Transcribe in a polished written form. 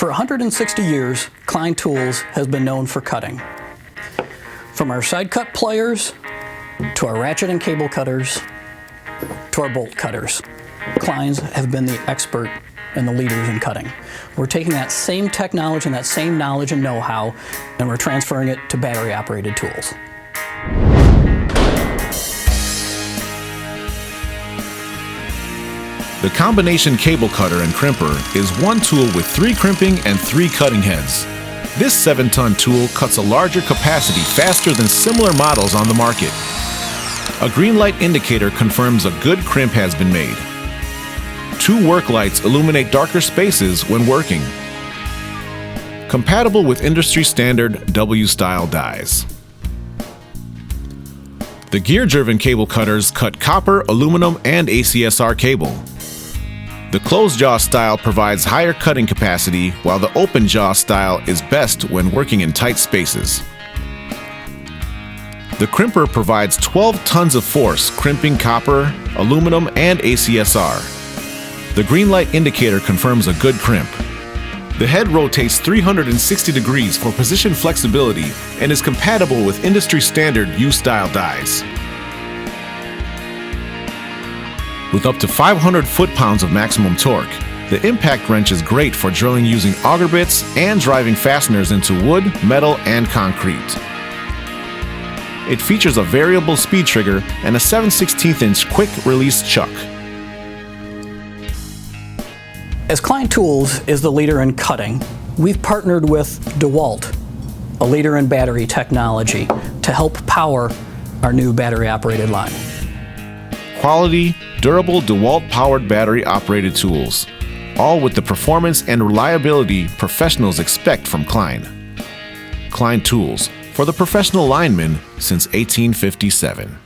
For 160 years, Klein Tools has been known for cutting. From our side cut pliers, to our ratchet and cable cutters, to our bolt cutters, Kleins have been the expert and the leaders in cutting. We're taking that same technology and that same knowledge and know-how, and we're transferring it to battery-operated tools. The combination cable cutter and crimper is one tool with 3 crimping and 3 cutting heads. This 7-ton tool cuts a larger capacity faster than similar models on the market. A green light indicator confirms a good crimp has been made. 2 work lights illuminate darker spaces when working. Compatible with industry standard W-style dies. The gear-driven cable cutters cut copper, aluminum, and ACSR cable. The closed jaw style provides higher cutting capacity, while the open jaw style is best when working in tight spaces. The crimper provides 12 tons of force crimping copper, aluminum, and ACSR. The green light indicator confirms a good crimp. The head rotates 360 degrees for position flexibility and is compatible with industry standard U-style dies. With up to 500 foot-pounds of maximum torque, the impact wrench is great for drilling using auger bits and driving fasteners into wood, metal, and concrete. It features a variable speed trigger and a 7/16" quick-release chuck. As Klein Tools is the leader in cutting, we've partnered with DeWalt, a leader in battery technology, to help power our new battery-operated line. Quality, durable DeWalt-powered battery-operated tools, all with the performance and reliability professionals expect from Klein. Klein Tools, for the professional lineman since 1857.